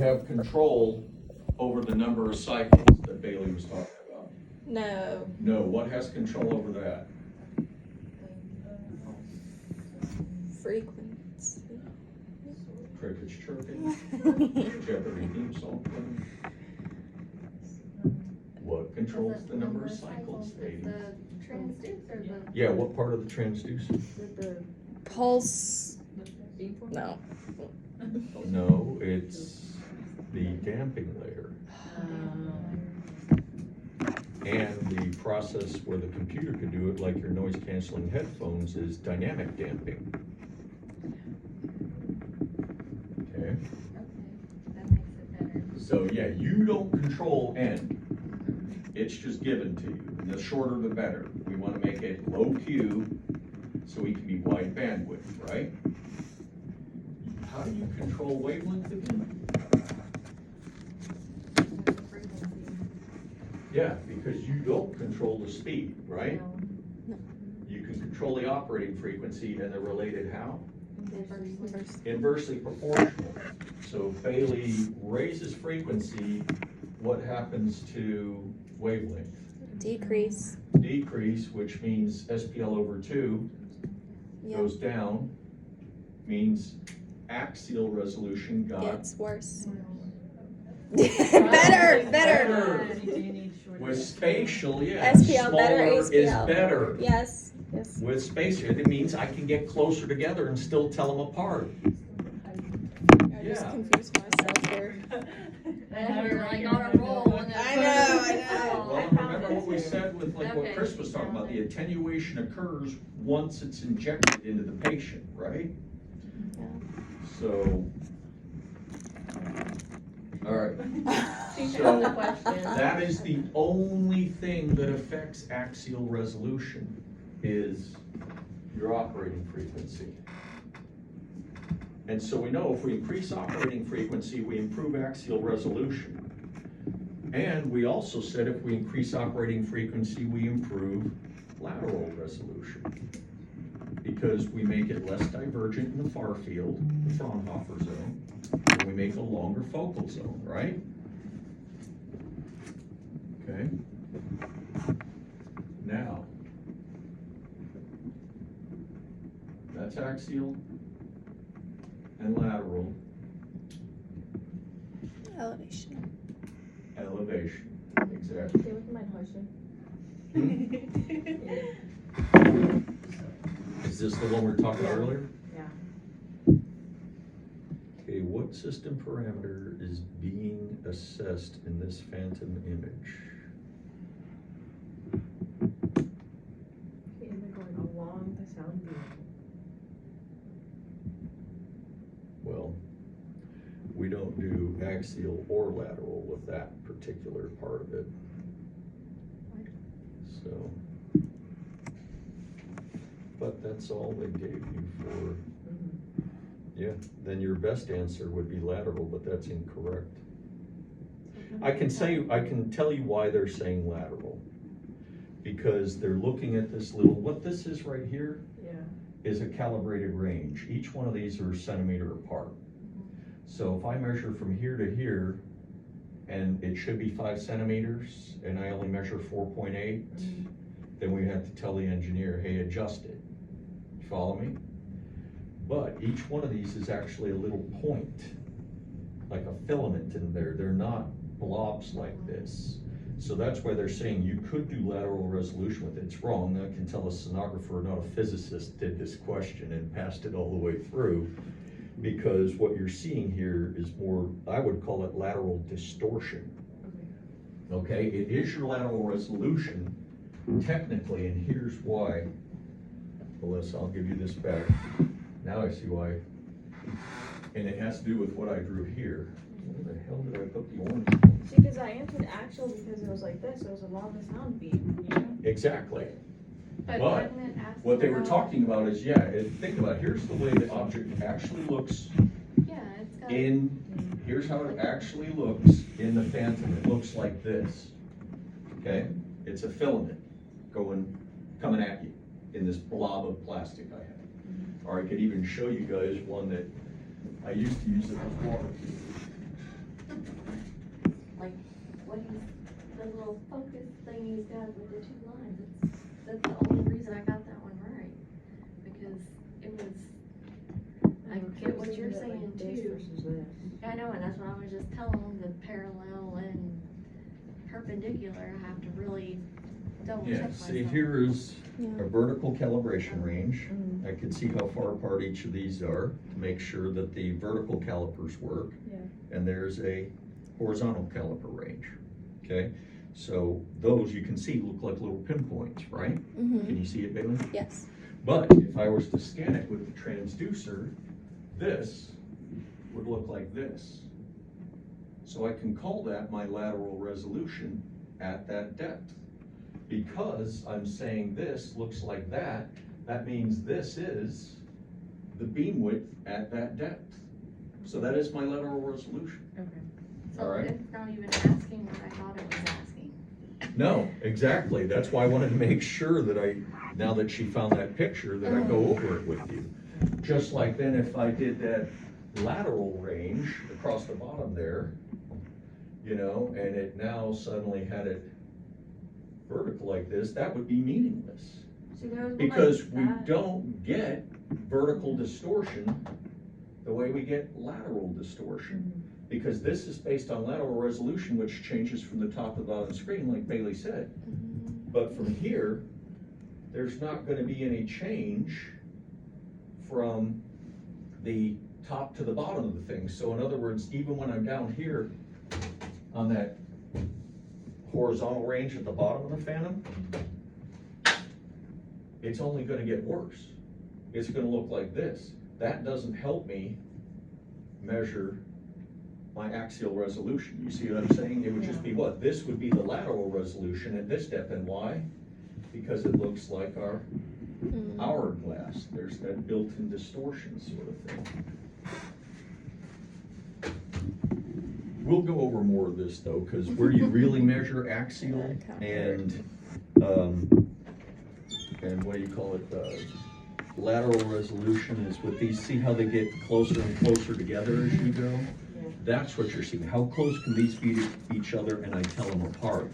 have control over the number of cycles that Bailey was talking about? No. No, what has control over that? Frequency. Crickets chirping, Jeopardy theme song playing. What controls the number of cycles, Bailey? The transducer, the. Yeah, what part of the transducer? The Pulse. No. No, it's the damping layer. And the process where the computer could do it, like your noise canceling headphones, is dynamic damping. Okay, that makes it better. so yeah, you don't control N. It's just given to you. And the shorter the better. We want to make it low Q so we can be wide bandwidth, right? How do you control wavelength again? Yeah, because you don't control the speed, right? No. You can control the operating frequency and the related how? Inverse. Inversely proportional. So if Bailey raises frequency, what happens to wavelength? Decrease. Decrease, which means SPL over 2 Yep. goes down, means axial resolution got Gets worse. better. better. With spatial, yeah, SPL better, smaller is ASPL. better. Yes. Yes. With spatial, it means I can get closer together and still tell them apart. I just Yeah. confused myself there. We're like on a roll. I know. Well, remember what we said with like what Okay. Chris was talking about, the attenuation occurs once it's injected into the patient, right? Yeah. So, all right. She So, found the question. that is the only thing that affects axial resolution is your operating frequency. And so we know if we increase operating frequency, we improve axial resolution. And we also said if we increase operating frequency, we improve lateral resolution. Because we make it less divergent in the far field, the Fraunhofer zone, and we make a longer focal zone, right? Okay. Now, that's axial and lateral Elevation. elevation. Exactly. Okay, what's my question? Is this the one we were talking about earlier? Yeah. Okay, what system parameter is being assessed in this phantom image? Okay, is it going along the sound beam? Well, we don't do axial or lateral with that particular part of it. So, but that's all they gave you for, yeah, then your best answer would be lateral, but that's incorrect. I can tell you why they're saying lateral. Because they're looking at this little, what this is right here Yeah. is a calibrated range. Each one of these are a centimeter apart. So if I measure from here to here, and it should be 5 centimeters, and I only measure 4.8, then we have to tell the engineer, hey, adjust it. You follow me? But each one of these is actually a little point, like a filament in there. They're not blobs like this. So that's why they're saying you could do lateral resolution with it. It's wrong. I can tell a sonographer, not a physicist, did this question and passed it all the way through. Because what you're seeing here is more, I would call it lateral distortion. Okay, it is your lateral resolution, technically, and here's why. Melissa, I'll give you this back. Now I see why. And it has to do with what I drew here. Where the hell did I put the orange? See, because I answered actual because it was like this, it was along the sound beam, you know? Exactly. But wasn't it asking what they were about- talking about is, yeah, think about it. Here's the way the object actually looks Yeah, it's got. here's how it actually looks in the phantom. It looks like this. Okay? It's a filament coming at you in this blob of plastic I have. Or I could even show you guys one that I used to use it before. like, what he's, the little focus thing he's got with the 2 lines, that's the only reason I got that one right. Because it was, I get what you're saying too. Versus this. I know, and that's what I was just telling them, the parallel and perpendicular, I have to really double check Yeah, myself. see, here is Yeah. a vertical calibration range. Mhm. I can see how far apart each of these are to make sure that the vertical calipers work. Yeah. And there's a horizontal caliper range, okay? So those you can see look like little pinpoints, right? Mm-hmm. Can you see it, Bailey? Yes. But if I was to scan it with the transducer, this would look like this. So I can call that my lateral resolution at that depth. Because I'm saying this looks like that, that means this is the beam width at that depth. So that is my lateral resolution. Okay. So Alright. it's not even asking what I thought it was asking. No, exactly. That's why I wanted to make sure that now that she found that picture, that I go over it with you. Just like then if I did that lateral range across the bottom there, you know, and it now suddenly had it vertical like this, that would be meaningless. See, there was one Because like we that. don't get vertical distortion the way we get lateral distortion. Mhm. Because this is based on lateral resolution, which changes from the top to the bottom of the screen, like Bailey said. But from here, there's not gonna be any change from the top to the bottom of the thing. So in other words, even when I'm down here on that horizontal range at the bottom of the Phantom, it's only gonna get worse. It's gonna look like this. That doesn't help me measure my axial resolution. You see what I'm saying? It would just be what? This would be the lateral resolution at this depth, and why? Because it looks like our Mm-hmm. hourglass. There's that built-in distortion sort of thing. We'll go over more of this though, because where you really measure axial and what do you call it, lateral resolution is with these, see how they get closer and closer together as you go? Yeah. That's what you're seeing. How close can these be to each other, and I tell them apart.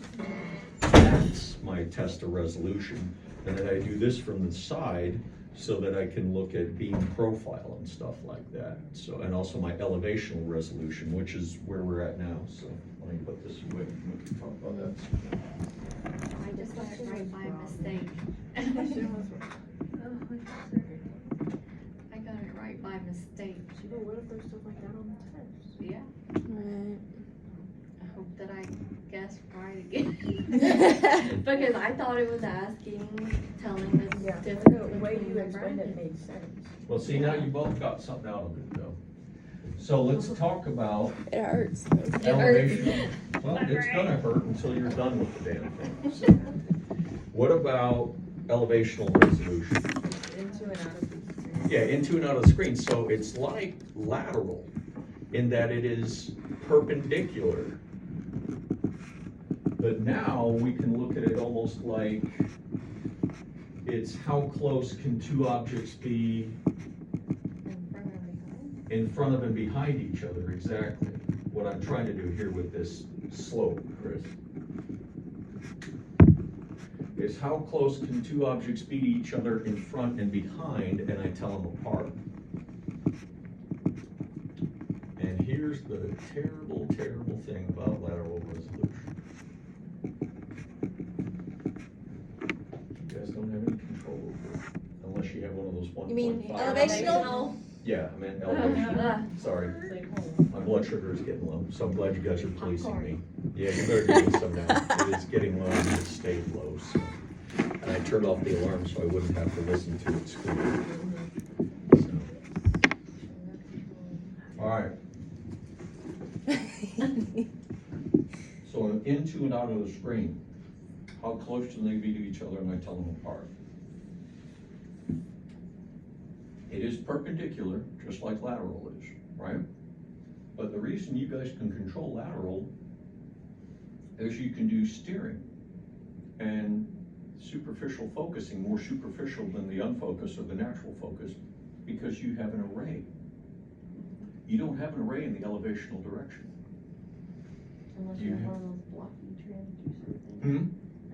That's my test of resolution. And then I do this from the side so that I can look at beam profile and stuff like that. So, and also my elevational resolution, which is where we're at now. So let me put this away. We can talk about that. I just got it right by mistake. Question was, I got it right by mistake. but what if there's stuff like that on the test? Yeah, Right. I hope that I guessed right again. Because I thought it was asking, telling the Yeah, difference the way between you the explained it brackets. made sense. Well, see, now you both got something out of it though. So let's talk about It hurts. elevation. Well, it's gonna hurt until you're done with the damn thing. So, what about elevational resolution? Into and out of the screen. Yeah, into and out of the screen, so it's like lateral in that it is perpendicular. But now we can look at it almost like it's how close can two objects be In front and behind. in front of and behind each other, exactly. What I'm trying to do here with this slope, Chris, is how close can two objects be to each other in front and behind, and I tell them apart. And here's the terrible, terrible thing about lateral resolution. You guys don't have any control over it, unless you have one of those 1.5. You mean elevational? Yeah, I meant elevation, sorry. Like, hold on. My blood sugar is getting low, so I'm glad you guys are policing me. Yeah, you better give me some now. It is getting low and it stayed low, so. And I turned off the alarm so I wouldn't have to listen to it squeak. So, all right, so I'm into and out of the screen. How close can they be to each other, and I tell them apart. It is perpendicular, just like lateral is, right? But the reason you guys can control lateral is you can do steering and superficial focusing, more superficial than the unfocused or the natural focus, because you have an array. You don't have an array in the elevational direction. Unless You you have have- one of those blocky transducer things. Hmm?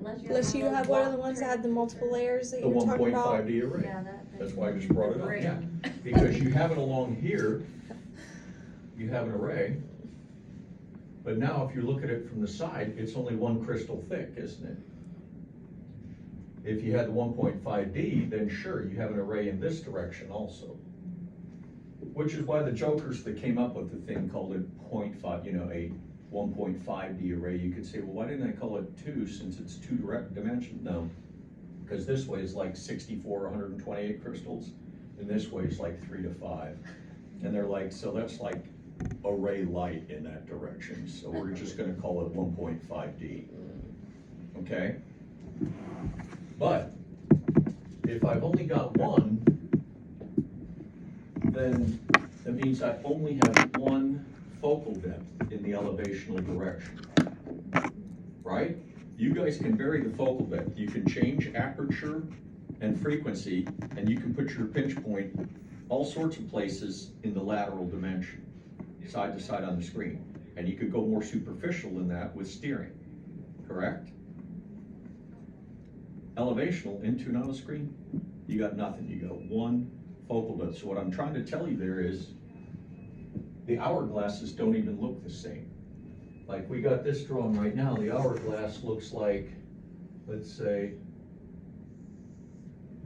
Unless you have one of the ones that had the multiple layers that The you were talking 1.5 about. D array. Yeah, that thing. That's why I just brought it up, Right. yeah. Because you have it along here, you have an array. But now if you look at it from the side, it's only one crystal thick, isn't it? If you had the 1.5 D, then sure, you have an array in this direction also. Which is why the jokers that came up with the thing called it 0.5, a 1.5 D array. You could say, well, why didn't I call it 2 since it's 2 direct dimension? No, because this way is like 64, 128 crystals, and this way is like 3 to 5. And they're like, so that's like array light in that direction, so we're just gonna call it 1.5 D. Okay? But if I've only got one, then that means I only have one focal depth in the elevational direction. Right? You guys can vary the focal depth. You can change aperture and frequency, and you can put your pinch point all sorts of places in the lateral dimension, side to side on the screen. And you could go more superficial than that with steering, correct? Elevational, into and out of screen, you got nothing. You got one focal depth. So what I'm trying to tell you there is the hourglasses don't even look the same. Like we got this drawn right now, the hourglass looks like, let's say,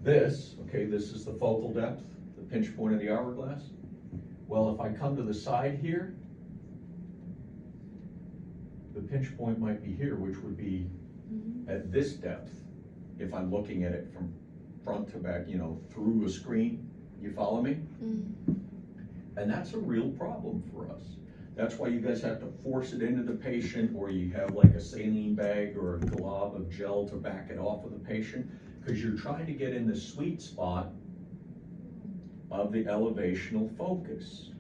this, okay, this is the focal depth, the pinch point of the hourglass. Well, if I come to the side here, the pinch point might be here, which would be at this depth, if I'm looking at it from front to back, through a screen. You follow me? And that's a real problem for us. That's why you guys have to force it into the patient, or you have like a saline bag or a glob of gel to back it off of the patient, because you're trying to get in the sweet spot of the elevational focus.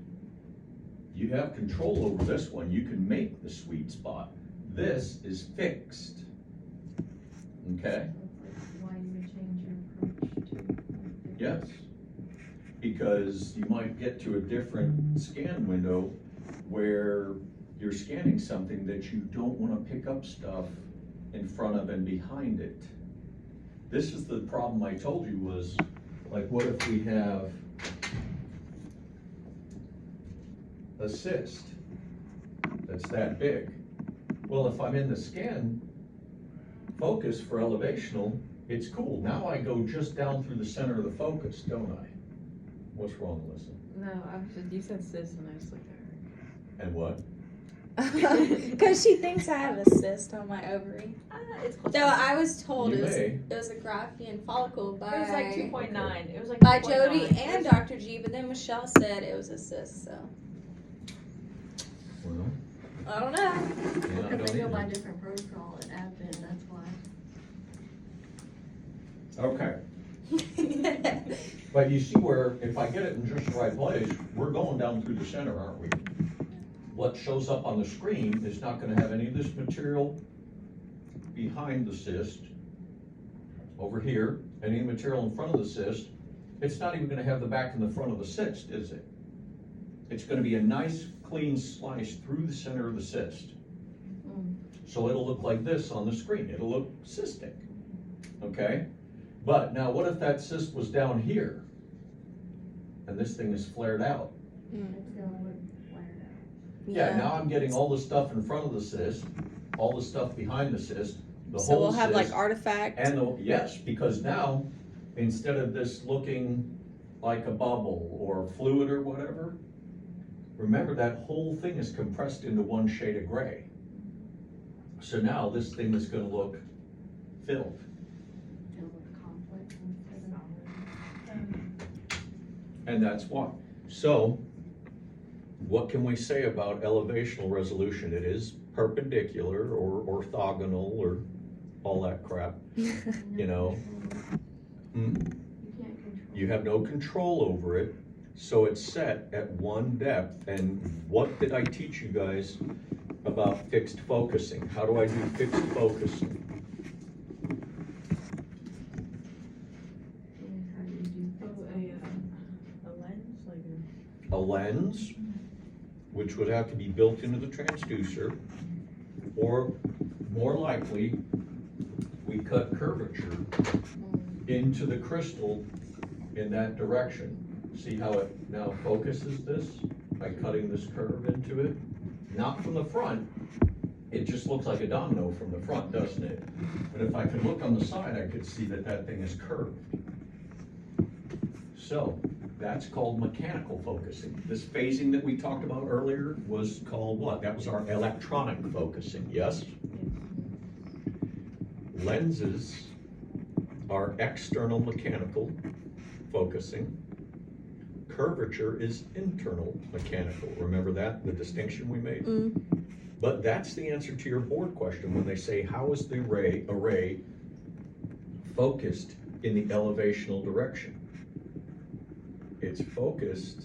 You have control over this one. You can make the sweet spot. This is fixed. Okay? Why you would change your approach to. Yes. Because you might get to a different scan window where you're scanning something that you don't want to pick up stuff in front of and behind it. This is the problem I told you was, like, what if we have a cyst that's that big? Well, if I'm in the scan focus for elevational, it's cool. Now I go just down through the center of the focus, don't I? What's wrong, Alyssa? No, I was just, you said cis and I just looked at her. And what? Because she thinks I have a cyst on my ovary. It's close. No, I was told You it was, may. it was a Graphian follicle by, It was like 2.9. It was like by 2.9. Jody It and was- Dr. G, but then Michelle said it was a cyst, so Well, I don't know. yeah, I Because they go don't by either. different protocol at admin, that's why. Okay, but you see where, if I get it in just the right place, we're going down through the center, aren't we? What shows up on the screen is not gonna have any of this material behind the cyst, over here, any material in front of the cyst. It's not even gonna have the back and the front of the cyst, is it? It's gonna be a nice, clean slice through the center of the cyst. So it'll look like this on the screen, it'll look cystic, okay? But now what if that cyst was down here? And this thing is flared out? It's gonna look flared out. Yeah, now I'm getting all the stuff in front of the cyst, all the stuff behind the cyst, the So whole we'll have like cyst. artifact. And yes, because now, instead of this looking like a bubble or fluid or whatever, remember that whole thing is compressed into one shade of gray. So now this thing is gonna look filled. Filled with conflict instead of. And that's why. So, what can we say about elevational resolution? It is perpendicular or orthogonal or all that crap, you know? Hmm? You can't control. You have no control over it, so it's set at one depth. And what did I teach you guys about fixed focusing? How do I do fixed focusing? How do you do Oh, a lens, like a. A lens, which would have to be built into the transducer, Or more likely, we cut curvature into the crystal in that direction. See how it now focuses this by cutting this curve into it? Not from the front, it just looks like a domino from the front, doesn't it? But if I could look on the side, I could see that that thing is curved. So, that's called mechanical focusing. This phasing that we talked about earlier was called what? That was our electronic focusing, yes? Lenses are external mechanical focusing. Curvature is internal mechanical. Remember that, the distinction we made? But that's the answer to your board question when they say, how is the array focused in the elevational direction? It's focused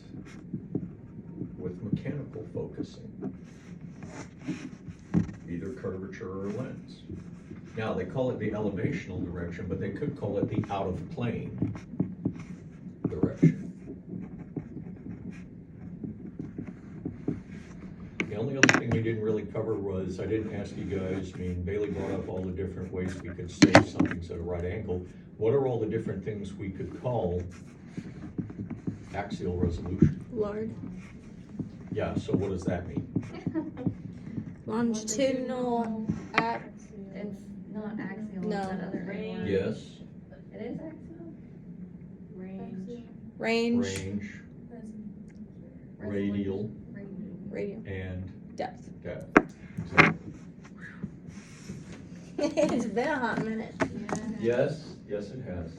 with mechanical focusing, either curvature or lens. Now, they call it the elevational direction, but they could call it the out of plane direction. The only other thing we didn't really cover was, I didn't ask you guys, I mean, Bailey brought up all the different ways we could say something's at a right angle. What are all the different things we could call axial resolution? Lord. Yeah, so what does that mean? Longitudinal It's not axial, No. it's that other Range. one. Yes, It is axial? Range. range, range, radial, radial, and depth. depth. So, It's been a hot minute. yes, yes it has.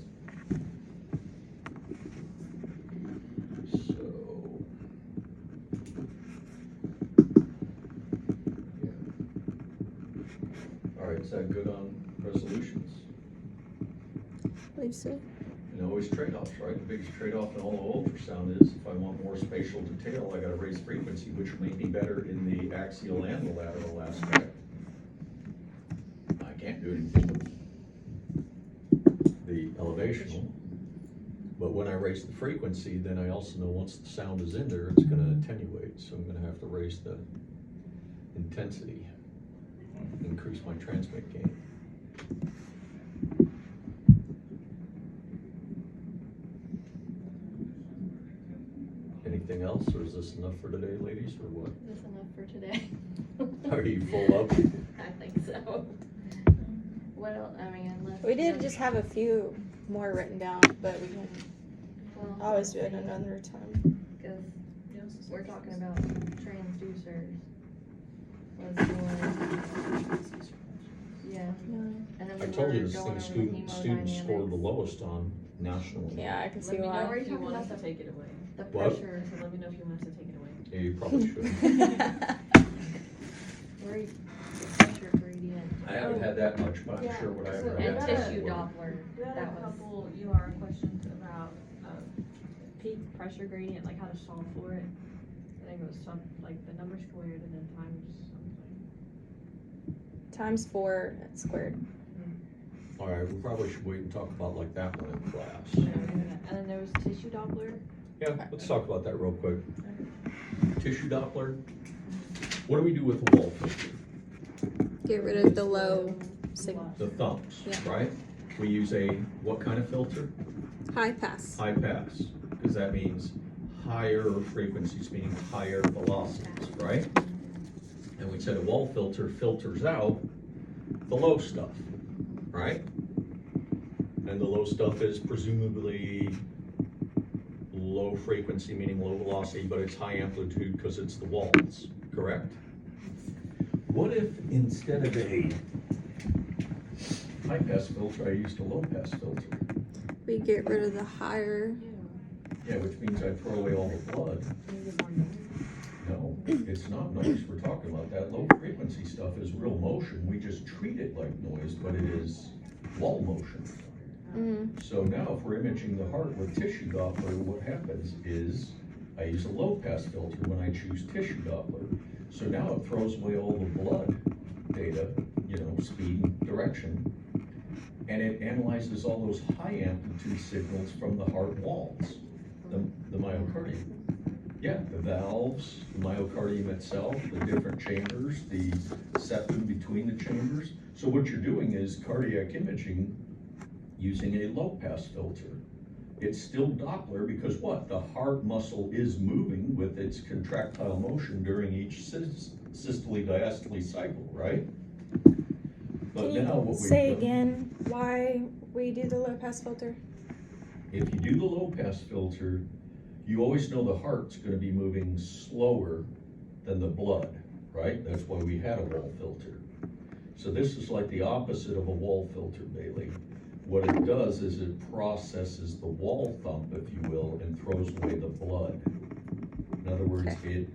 So. Yeah. All right, is that good on resolutions? I believe so. And always trade-offs, right? The biggest trade-off in all of ultrasound is if I want more spatial detail, I gotta raise frequency, which may be better in the axial and the lateral aspect. I can't do anything with the elevational. But when I raise the frequency, then I also know once the sound is in there, it's gonna attenuate, so I'm gonna have to raise the intensity, increase my transmit gain. Anything else, or is this enough for today, ladies, or what? Is this enough for today? Are you full up? I think so. What else, I mean, unless. We did just have a few more written down, but we can Well, always do it another time. Cause we're talking about transducers. Was one. Yeah, and then I we told were you this going thing over the students scored the hemodynamics. lowest on nationally. Yeah, I can see Let me know why. Why are you if you talking want about us to the- take it away. The What? pressure, So let me know if you want us to take it away. Yeah, you probably should. where you, the pressure gradient. I haven't had that much, but I'm Yeah, sure what I so- ever And had. tissue before. Doppler, We had a that was, couple UR questions about, peak pressure gradient, like how to solve for it. I think it was some, like the number squared and then times something. Times 4 squared. All right, we probably should wait and talk about like that one in class. And then there was tissue Doppler. Yeah, let's talk about that real quick. Tissue Doppler. What do we do with the wall filter? Get rid of the low signal. The thumbs, Yeah. right? We use a, what kind of filter? High pass. High pass, because that means higher frequencies, meaning higher velocities, right? And we said a wall filter filters out the low stuff, right? And the low stuff is presumably low frequency, meaning low velocity, but it's high amplitude because it's the walls, correct? What if instead of a high pass filter, I used a low pass filter? We get rid of the higher. Yeah, which means I throw away all the blood. No, it's not noise we're talking about. That low frequency stuff is real motion. We just treat it like noise, but it is wall motion. Mm. So now if we're imaging the heart with tissue Doppler, what happens is I use a low pass filter when I choose tissue Doppler. So now it throws away all the blood data, you know, speed, direction, and it analyzes all those high amplitude signals from the heart walls, the myocardium. Yeah, the valves, the myocardium itself, the different chambers, the septum So what you're doing is cardiac imaging using a low pass filter. It's still Doppler because what? The heart muscle is moving with its contractile motion during each systole diastole cycle, right? But Can now you what we've say done- again why we do the low pass filter? If you do the low pass filter, you always know the heart's gonna be moving slower than the blood, right? That's why we had a wall filter. So this is like the opposite of a wall filter, Bailey. What it does is it processes the wall thump, if you will, and throws away the blood. In other words, it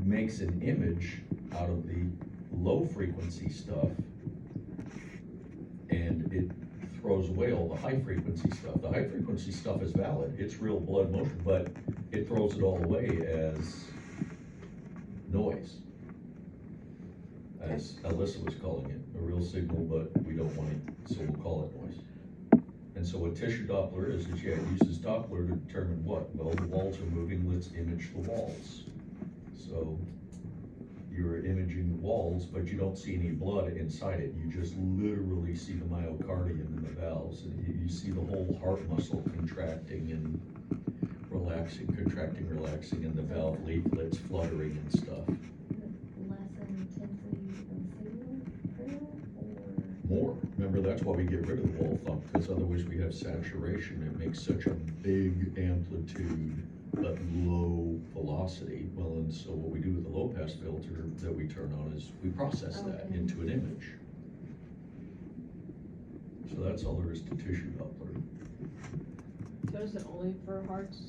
makes an image out of the low frequency stuff, and it throws away all the high frequency stuff. The high frequency stuff is valid, it's real blood motion, but it throws it all away as noise. As Alyssa was calling it, a real signal, but we don't want it, so we'll call it noise. And so what tissue Doppler is yeah, it uses Doppler to determine what? Well, the walls are moving, let's image the walls. So you're imaging the walls, but you don't see any blood inside it. You just literally see the myocardium and the valves, and you see the whole heart muscle contracting and relaxing, contracting, relaxing, and the valve leaflets fluttering and stuff. Less intensity than signal there, or? More. Remember, that's why we get rid of the wall thump, because otherwise we have saturation. It makes such a big amplitude but low velocity. Well, and so what we do with the low pass filter that we turn on is we process that Okay. into an image. So that's all there is to tissue Doppler. So is it only for hearts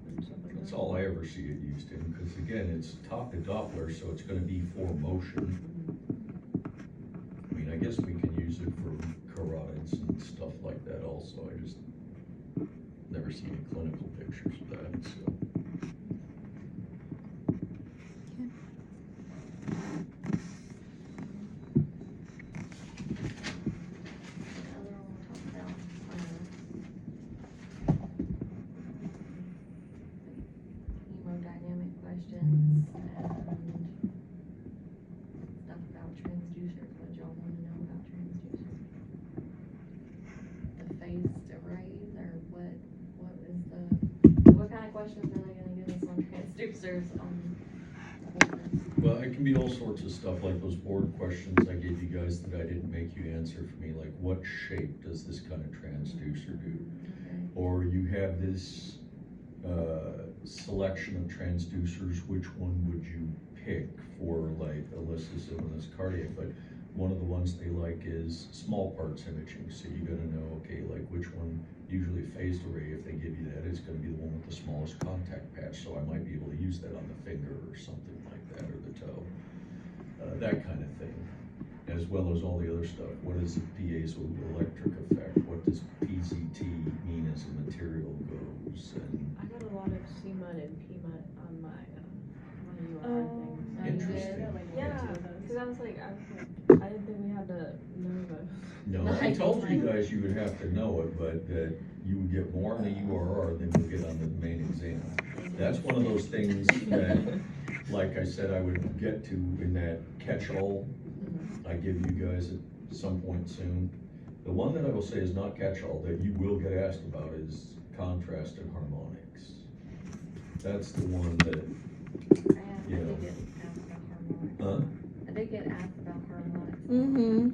and stuff like that? That's all I ever see it used in, because again, it's top to Doppler, so it's gonna be for motion. I mean, I guess we can use it for carotids and stuff like that also. I just never seen any clinical pictures of that, so. The other one we'll talk about, hemodynamic questions and stuff about transducers, what y'all wanna know about transducers. The phased arrays, or what kind of questions are they gonna give us on transducers on the board? Well, it can be all sorts of stuff, like those board questions I gave you guys that I didn't make you answer for me, like what shape does this kind of transducer do? Okay. Or you have this, selection of transducers, which one would you pick for, like, Alyssa's doing this cardiac, but one of the ones they like is small parts imaging, so you gotta know, okay, like which one, usually phased array, if they give you that, it's gonna be the one with the smallest contact patch, so I might be able to use that on the finger or something like that, or the toe. That kind of thing, as well as all the other stuff. What is a piezoelectric effect? What does PZT mean as a material goes? And I got a lot of CMUD and PMUD on my UR thing. Interesting. Yeah, cause I was like, I didn't think we had to know those. no, I told you guys you would have to know it, but that you would get more on the URR than you'll get on the main exam. That's one of those things that, like I said, I would get to in that catch-all I give you guys at some point soon. The one that I will say is not catch-all that you will get asked about is contrast and harmonics. That's the one that, I did get asked about harmonics. huh? I did get asked about harmonics. Mm-hmm.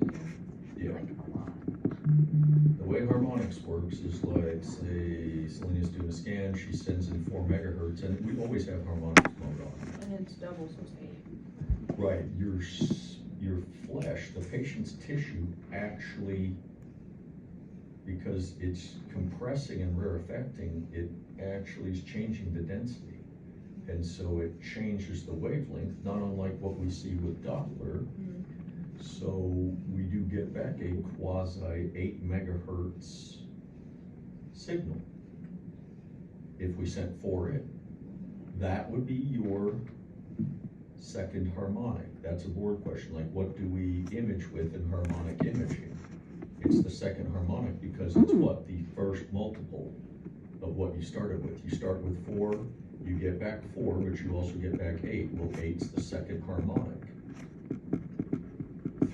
Yeah. Like a lot. The way harmonics works is like, say, Selena's doing a scan, she sends in 4 megahertz, and we always have harmonics mode on. And it's double, so it's 8. Right, your flesh, the patient's tissue actually, because it's compressing and rarefacting, it actually is changing the density. And so it changes the wavelength, not unlike what we see with Doppler. So we do get back a quasi 8 megahertz signal. If we sent 4 in, that would be your second harmonic. That's a board question, like what do we image with in harmonic imaging? It's the second harmonic because it's what? The first multiple of what you started with. You start with 4, you get back 4, but you also get back 8. Well, 8's the second harmonic.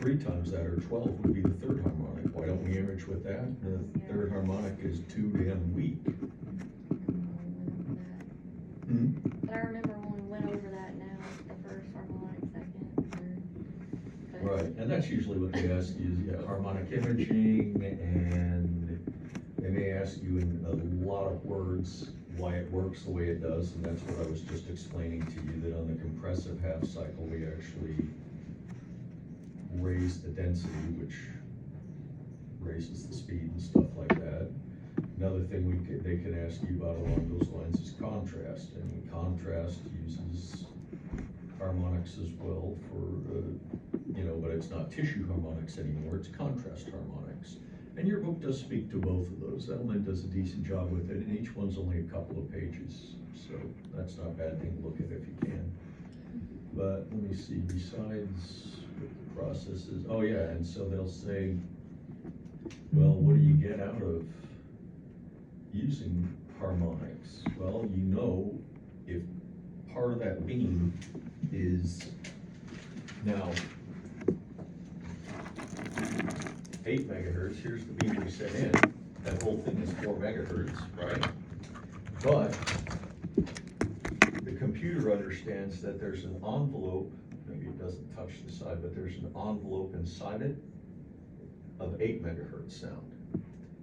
3 times that, or 12 would be the third harmonic. Why don't we image with that? The third harmonic is too damn weak. Hmm? But I remember when we went over that now, the first harmonic, second, third. But Right, and that's usually what they ask you, is harmonic imaging, and they may ask you in a lot of words why it works the way it does, and that's what I was just explaining to you, that on the compressive half cycle, we actually raise the density, which raises the speed and stuff like that. Another thing they can ask you about along those lines is contrast, and contrast uses harmonics as well for, but it's not tissue harmonics anymore, it's contrast harmonics. And your book does speak to both of those. Edelman does a decent job with it, and each one's only a couple of pages, so that's not a bad thing to look at if you can. But let me see, besides what the process is, oh yeah, and so they'll say, well, what do you get out of using harmonics? Well, if part of that beam is now 8 megahertz, here's the beam we set in, that whole thing is 4 megahertz, right? But the computer understands that there's an envelope, maybe it doesn't touch the side, but there's an envelope inside it of 8 megahertz sound.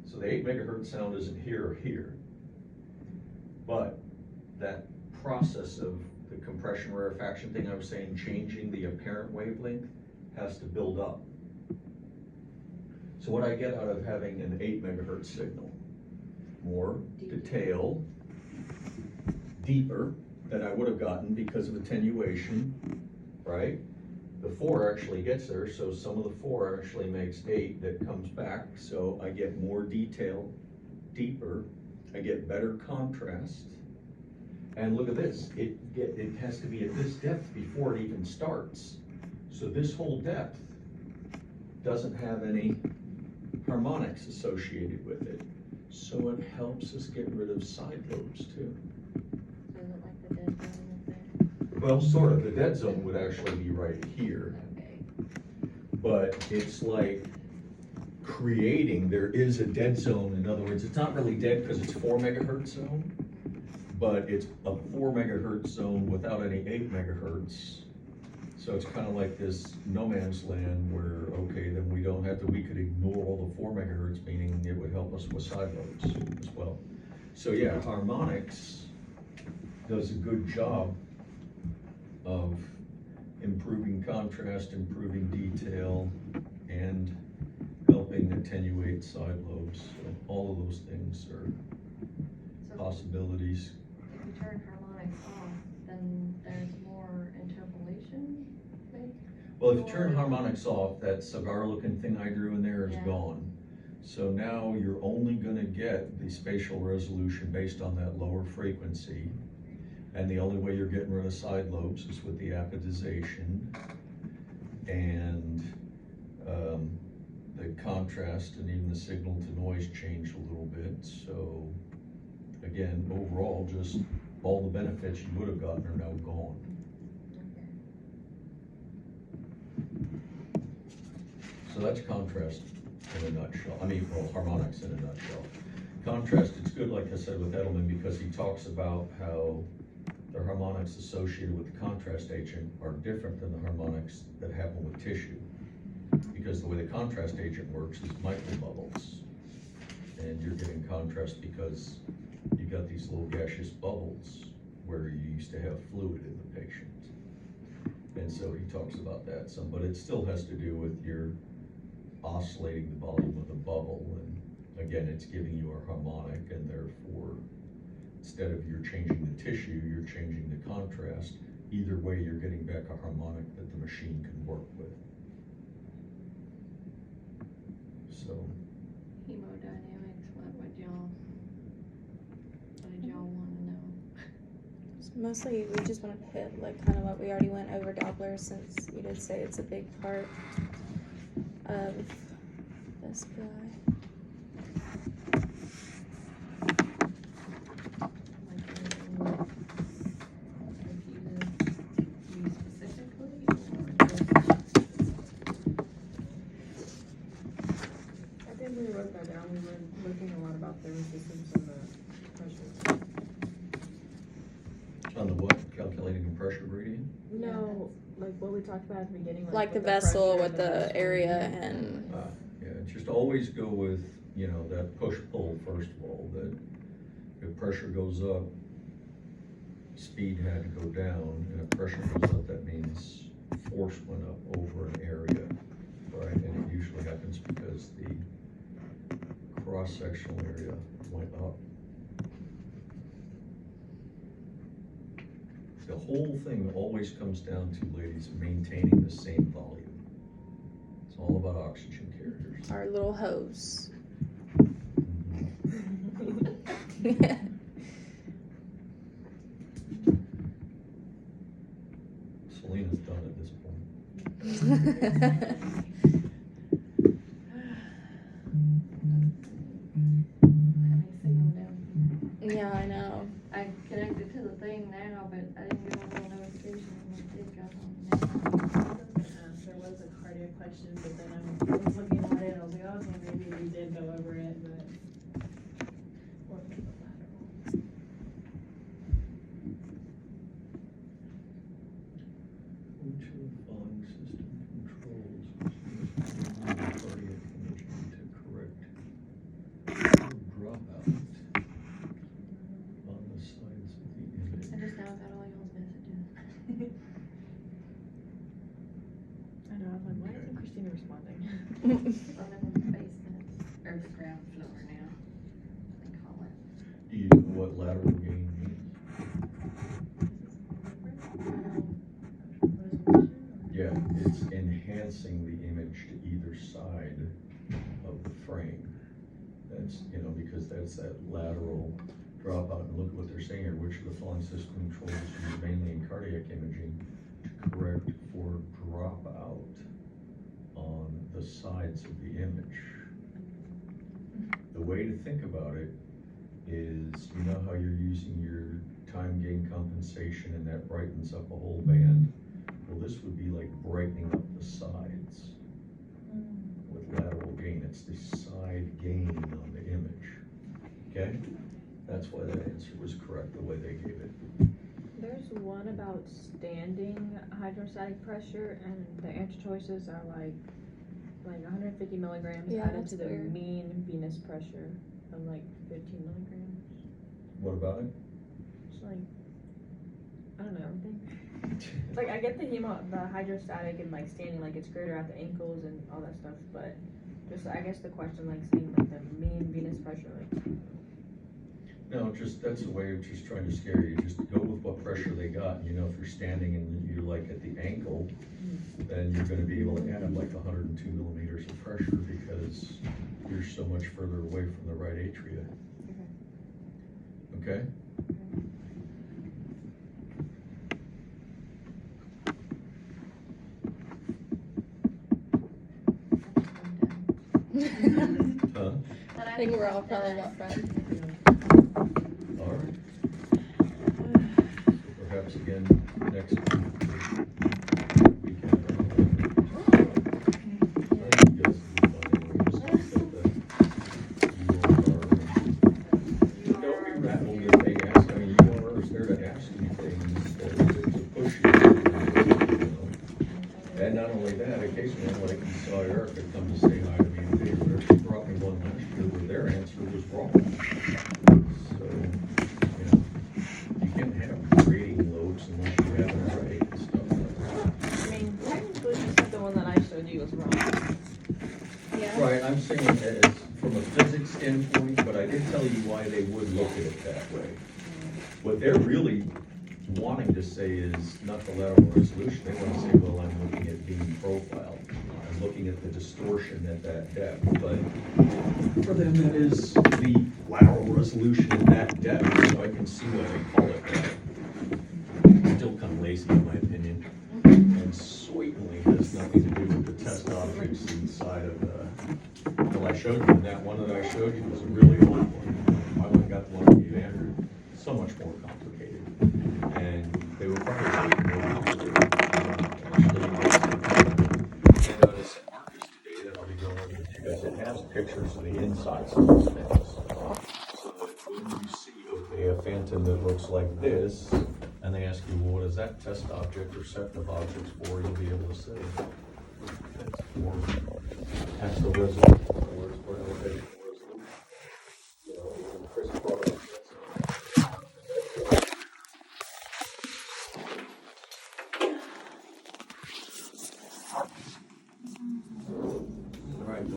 So the 8 megahertz sound isn't here or here, but that process of the compression rarefaction thing I was saying, changing the apparent wavelength, has to build up. So what I get out of having an 8 megahertz signal, more detail, deeper than I would have gotten because of attenuation, right? The 4 actually gets there, so some of the 4 actually makes 8 that comes back, so I get more detail, deeper, I get better contrast. And look at this, it has to be at this depth before it even starts. So this whole depth doesn't have any harmonics associated with it. So it helps us get rid of side lobes too. so is it like the dead zone up there? Well, sort of, the dead zone would actually be right here, Okay. but it's like there is a dead zone. In other words, it's not really dead because it's 4 megahertz zone, but it's a 4 megahertz zone without any 8 megahertz. So it's kind of like this no man's land where, okay, then we could ignore all the 4 megahertz, meaning it would help us with side lobes as well. So yeah, harmonics does a good job of improving contrast, improving detail, and helping attenuate side lobes. So all of those things are So possibilities. if you turn harmonics off, then there's more interpolation, maybe? Well, if you turn harmonics off, that cigar-looking thing I drew in there is Yeah. gone. So now you're only gonna get the spatial resolution based on that lower frequency. And the only way you're getting rid of side lobes is with the apodization. And the contrast and even the signal to noise changed a little bit. So again, overall, just all the benefits you would have gotten are now gone. So that's contrast in a nutshell. Harmonics in a nutshell. Contrast, it's good, like I said, with Edelman, because he talks about how the harmonics associated with the contrast agent are different than the harmonics that happen with tissue. Because the way the contrast agent works is microbubbles. And you're getting contrast because you got these little gaseous bubbles where you used to have fluid in the patient. And so he talks about that some, but it still has to do with your oscillating the volume of the bubble, and again, it's giving you a harmonic, and therefore, instead of you're changing the tissue, you're changing the contrast. Either way, you're getting back a harmonic that the machine can work with. So, Hemodynamics, what did y'all want to know? Mostly, we just wanted to hit like kind of what we already went over Doppler, since you did say it's a big part of this guy. Like anything confuses you specifically, or just about the resistance and the pressure. On the what, calculating the pressure gradient? No, like what we talked about at the beginning, Like the with vessel pressure with and the vessel. area and, Yeah, just always go with, that push-pull first of all, that if pressure goes up, speed had to go down, and if pressure goes up, that means force went up over an area, right? And it usually happens because the cross-sectional area went up. The whole thing always comes down to, ladies, maintaining the same volume. It's all about oxygen carriers. our little hose. Selena's done at this point. My signal down. Yeah, I know. I connected to the thing now, but I didn't get a little notification when it did got on. There was a cardiac question, but then I was looking at it, I was like, okay, maybe we did go over it, but. Or for the lateral. Which of the following system controls cardiac imaging to correct dropout on the sides of the image? I just now got all y'all's messages. I know, I was like, why isn't Christina responding? I'm in the basement, or the ground floor now, they call it. Do you know what lateral gain means? Yeah, it's enhancing the image to either side of the frame. That's, because that's that lateral dropout. And look at what they're saying here, which of the following system controls used mainly in cardiac imaging to correct for dropout on the sides of the image. The way to think about it is, you know how you're using your time gain compensation and that brightens up a whole band? Well, this would be like brightening up the sides with lateral gain. It's the side gain on the image. Okay? That's why that answer was correct, the way they gave it. There's one about standing hydrostatic pressure, and the answer choices are like 150 milligrams Yeah, added that's to the weird. mean venous pressure of like 15 milligrams. What about it? It's like, I don't know everything. It's like, I get the hydrostatic and like standing, like it's greater at the ankles and all that stuff, but just, I guess the question like saying like the mean venous pressure, like. No, that's a way of just trying to scare you. Just go with what pressure they got. If you're standing and you're like at the ankle, then you're gonna be able to add like 102 millimeters of pressure because you're so much further away from the right atria. Okay? Huh? I think we're all probably not friends. All right. Perhaps again next week. We can, I think you guys will be fine anyway. Just accept that you are. Don't be rattled if they ask. I mean, you are there to ask you things, to push you. And not only that, occasionally, like you saw Erica come to say hi to me today, where she brought me one last year where their answer was wrong. So, you can't have grading loads unless you have it right and stuff like I mean, technically, you said the one that I showed you was wrong. Yeah. that. Right, I'm saying as from a physics standpoint, but I did tell you why they would look at it that way. What they're really wanting to say is not the lateral resolution. They want to say, well, I'm looking at beam profile. I'm looking at the distortion at that depth. But for them, that is the lateral resolution at that depth. So I can see why they call it that. Still kind of lazy, in my opinion. And certainly has nothing to do with the test objects inside of the. Well, I showed you that one that I showed you was a really old one. I went and got the one that you Andrew. So much more complicated. And they were probably more complicated. Actually, I noticed at Marcus today that I'll be going because it has pictures of the insides of those things. phantom that looks like this, and they ask you, well, what is that test object or set of objects for, you'll be able to say. That's the reservoir.